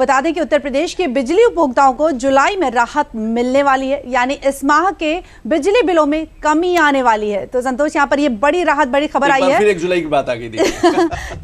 बता दें कि उत्तर प्रदेश के बिजली उपभोक्ताओं को जुलाई में राहत मिलने वाली है, यानी इस माह के बिजली बिलों में कमी आने वाली है। तो संतोष, यहाँ पर ये बड़ी राहत, बड़ी खबर आई है। फिर 1 जुलाई की बात आ गई थी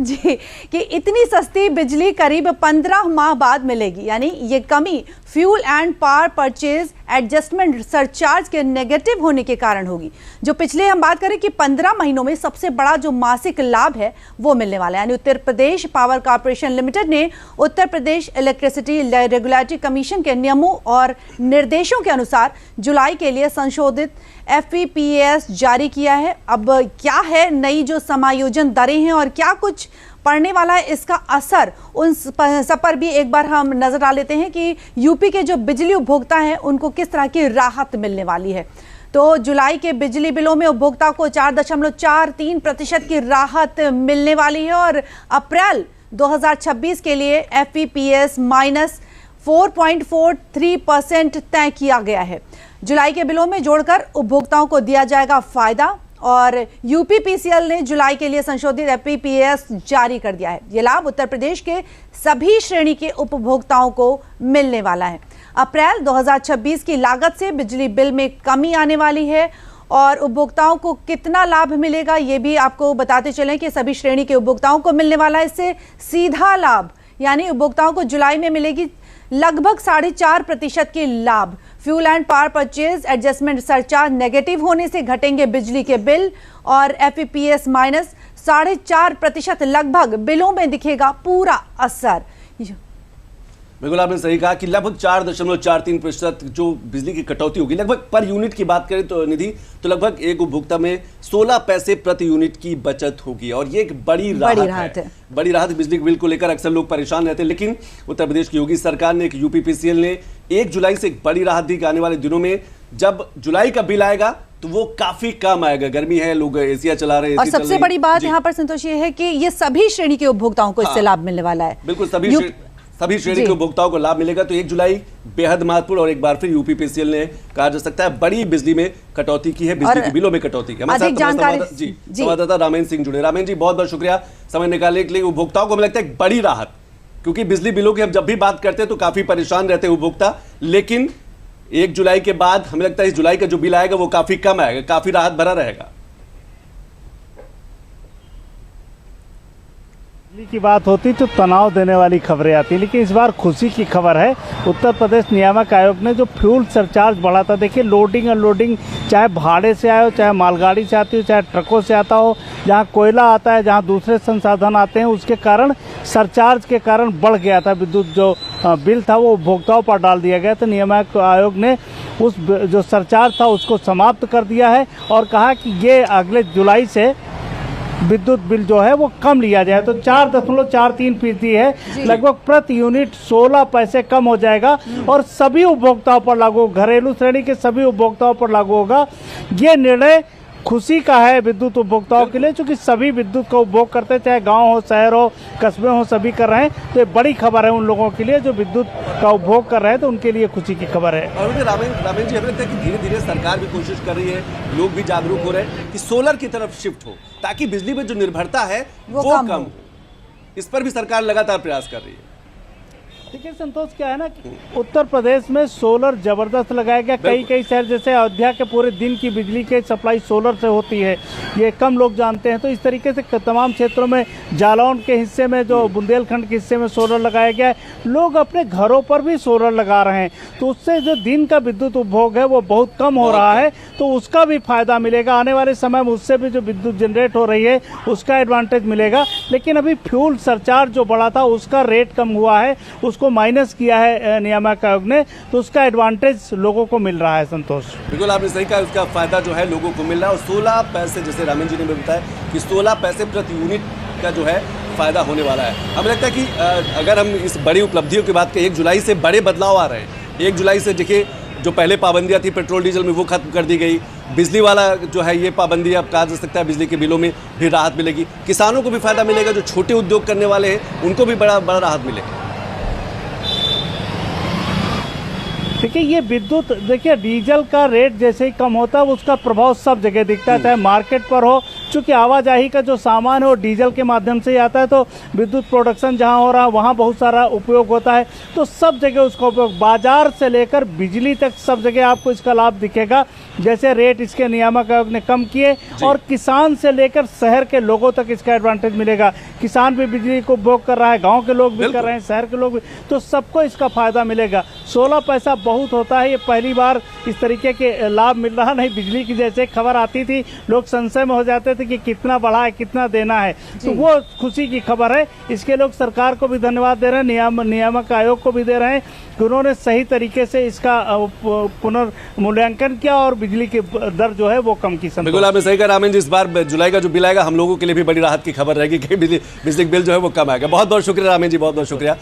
जी, कि इतनी सस्ती बिजली करीब 15 माह बाद मिलेगी। यानी ये कमी fuel and power purchase adjustment surcharge के नेगेटिव होने के कारण होगी, जो पिछले हम बात करें कि 15 महीनों में सबसे बड़ा जो मासिक लाभ है वो मिलने वाला है। यानी Uttar Pradesh power corporation limited ने Uttar Pradesh electricity regulatory commission के नियमों और निर्देशों के अनुसार जुलाई के लिए संशोधित FEPS जारी किया है। अब क्या है नई जो समायोजन दरें हैं और क्या कुछ पड़ने वाला है, इसका असर उन सब पर भी एक बार हम नजर डाल लेते हैं कि यूपी के जो बिजली उपभोक्ता हैं उनको किस तरह की राहत मिलने वाली है। तो जुलाई के बिजली बिलों में उपभोक्ता को 4.43% की राहत मिलने वाली है और अप्रैल 2026 के लिए FEPS -4.43% तय किया गया है। जुलाई के बिलों में जोड़कर उपभोक्ताओं को दिया जाएगा फायदा और UPPCL ने जुलाई के लिए संशोधित FEPS जारी कर दिया है। यह लाभ उत्तर प्रदेश के सभी श्रेणी के उपभोक्ताओं को मिलने वाला है। अप्रैल 2026 की लागत से बिजली बिल में कमी आने वाली है और उपभोक्ताओं को कितना लाभ मिलेगा ये भी आपको बताते चलें कि सभी श्रेणी के उपभोक्ताओं को मिलने वाला है इससे सीधा लाभ, यानी उपभोक्ताओं को जुलाई में मिलेगी लगभग 4.5% की लाभ। Fuel and power purchase adjustment surcharge negative होने से घटेंगे बिजली के बिल और FEPS -4.5% लगभग बिलों में दिखेगा पूरा असर। बिल्कुल आपने सही कहा कि लगभग 4.43% जो बिजली की कटौती होगी लगभग पर यूनिट की बात करें तो निधि, तो लगभग एक उपभोक्ता में 16 पैसे प्रति यूनिट की बचत होगी और ये एक बड़ी राहत है। बड़ी राहत बिजली के बिल को लेकर अक्सर लोग परेशान रहते हैं, लेकिन उत्तर प्रदेश की योगी सरकार ने, UPPCL ने 1 जुलाई से एक बड़ी राहत दी कि आने वाले दिनों में जब जुलाई का बिल आएगा तो वो काफी कम आएगा। गर्मी है, लोग एसियां चला रहे हैं। और सबसे बड़ी बात यहाँ पर संतोष ये है कि ये सभी श्रेणी के उपभोक्ताओं को इससे लाभ मिलने वाला है। बिल्कुल सभी श्रेणी के उपभोक्ताओं को लाभ मिलेगा। तो 1 जुलाई बेहद महत्वपूर्ण और एक बार फिर UPPCL ने कहा जा सकता है बड़ी बिजली में कटौती की है, बिजली के बिलों में कटौती की। हमारे साथ संवाददाता रामेन सिंह जुड़े। रामेन जी, बहुत बहुत शुक्रिया समय निकालने के लिए। उपभोक्ताओं को हमें लगता है एक बड़ी राहत, क्योंकि बिजली बिलों की हम जब भी बात करते हैं तो काफी परेशान रहते हैं उपभोक्ता, लेकिन 1 जुलाई के बाद हमें लगता है इस जुलाई का जो बिल आएगा वो काफी कम आएगा, काफी राहत भरा रहेगा। बिजली की बात होती तो तनाव देने वाली खबरें आती, लेकिन इस बार खुशी की खबर है। उत्तर प्रदेश नियामक आयोग ने जो फ्यूल सरचार्ज बढ़ा था, देखिए लोडिंग अनलोडिंग चाहे भाड़े से आए हो, चाहे मालगाड़ी से आती हो, चाहे ट्रकों से आता हो, जहाँ कोयला आता है, जहाँ दूसरे संसाधन आते हैं, उसके कारण सरचार्ज के कारण बढ़ गया था। विद्युत जो बिल था वो उपभोक्ताओं पर डाल दिया गया। तो नियामक आयोग ने उस जो सरचार्ज था उसको समाप्त कर दिया है और कहा कि ये अगले जुलाई से विद्युत बिल जो है वो कम लिया जाए। तो 4.43% है, लगभग प्रति यूनिट 16 पैसे कम हो जाएगा और सभी उपभोक्ताओं पर लागू, घरेलू श्रेणी के सभी उपभोक्ताओं पर लागू होगा। ये निर्णय खुशी का है विद्युत उपभोक्ताओं के लिए, क्योंकि सभी विद्युत का उपभोग करते हैं, चाहे गांव हो, शहर हो, कस्बे हो, सभी कर रहे हैं। तो ये बड़ी खबर है उन लोगों के लिए जो विद्युत का उपभोग कर रहे हैं, तो उनके लिए खुशी की खबर है। और रामेन जी, हमें लगता है कि धीरे धीरे सरकार भी कोशिश कर रही है, लोग भी जागरूक हो रहे हैं कि सोलर की तरफ शिफ्ट हो, ताकि बिजली में जो निर्भरता है वो कम हो। इस पर भी सरकार लगातार प्रयास कर रही है। देखिए संतोष, क्या है ना कि उत्तर प्रदेश में सोलर जबरदस्त लगाया गया। कई शहर जैसे अयोध्या के पूरे दिन की बिजली की सप्लाई सोलर से होती है, ये कम लोग जानते हैं। तो इस तरीके से तमाम क्षेत्रों में, जालौन के हिस्से में, जो बुंदेलखंड के हिस्से में सोलर लगाया गया है, लोग अपने घरों पर भी सोलर लगा रहे हैं। तो उससे जो दिन का विद्युत उपभोग है वो बहुत कम हो रहा है, तो उसका भी फायदा मिलेगा। आने वाले समय में उससे भी जो विद्युत जनरेट हो रही है उसका एडवांटेज मिलेगा। लेकिन अभी फ्यूल सरचार्ज जो बढ़ा था उसका रेट कम हुआ है, उसको माइनस किया है नियामक आयोग ने, तो उसका एडवांटेज लोगों को मिल रहा है। संतोष, बिल्कुल आपने सही कहा, उसका फायदा जो है लोगों को मिल रहा है। और 16 पैसे, जैसे रामेन जी ने बताया कि 16 पैसे प्रति यूनिट का जो है फायदा होने वाला है। हमें लगता है कि अगर हम इस बड़ी उपलब्धियों की बात करें, 1 जुलाई से बड़े बदलाव आ रहे हैं। 1 जुलाई से देखिए जो पहले पाबंदियां थी पेट्रोल डीजल में वो खत्म कर दी गई। बिजली वाला जो है ये पाबंदी अब कहा जा सकता है बिजली के बिलों में भी राहत मिलेगी। किसानों को भी फायदा मिलेगा, जो छोटे उद्योग करने वाले हैं उनको भी बड़ा राहत मिलेगा। देखिए ये विद्युत, देखिए डीजल का रेट जैसे ही कम होता है उसका प्रभाव सब जगह दिखता है, चाहे मार्केट पर हो, चूँकि आवाजाही का जो सामान है वो डीजल के माध्यम से ही आता है, तो विद्युत प्रोडक्शन जहाँ हो रहा है वहाँ बहुत सारा उपयोग होता है, तो सब जगह उसका उपयोग, बाजार से लेकर बिजली तक सब जगह आपको इसका लाभ दिखेगा। जैसे रेट इसके नियामक आयोग ने कम किए और किसान से लेकर शहर के लोगों तक इसका एडवांटेज मिलेगा। किसान भी बिजली को उपभोग कर रहा है, गांव के लोग भी कर रहे हैं, शहर के लोग भी, तो सबको इसका फायदा मिलेगा। 16 पैसा बहुत होता है, ये पहली बार इस तरीके के लाभ मिल रहा। नहीं बिजली की जैसे खबर आती थी लोग संशय में हो जाते थे कि कितना बढ़ा है, कितना देना है, तो वो खुशी की खबर है। इसके लोग सरकार को भी धन्यवाद दे रहे हैं, नियामक आयोग को भी दे रहे हैं कि उन्होंने सही तरीके से इसका पुनर्मूल्यांकन किया और बिजली की दर जो है वो कम की। बिल्कुल आपने सही कहा रामेन जी, इस बार जुलाई का जो बिल आएगा हम लोगों के लिए भी बड़ी राहत की खबर रहेगी कि बिजली बिल जो है वो कम आएगा। बहुत बहुत शुक्रिया रामेन जी, बहुत बहुत शुक्रिया।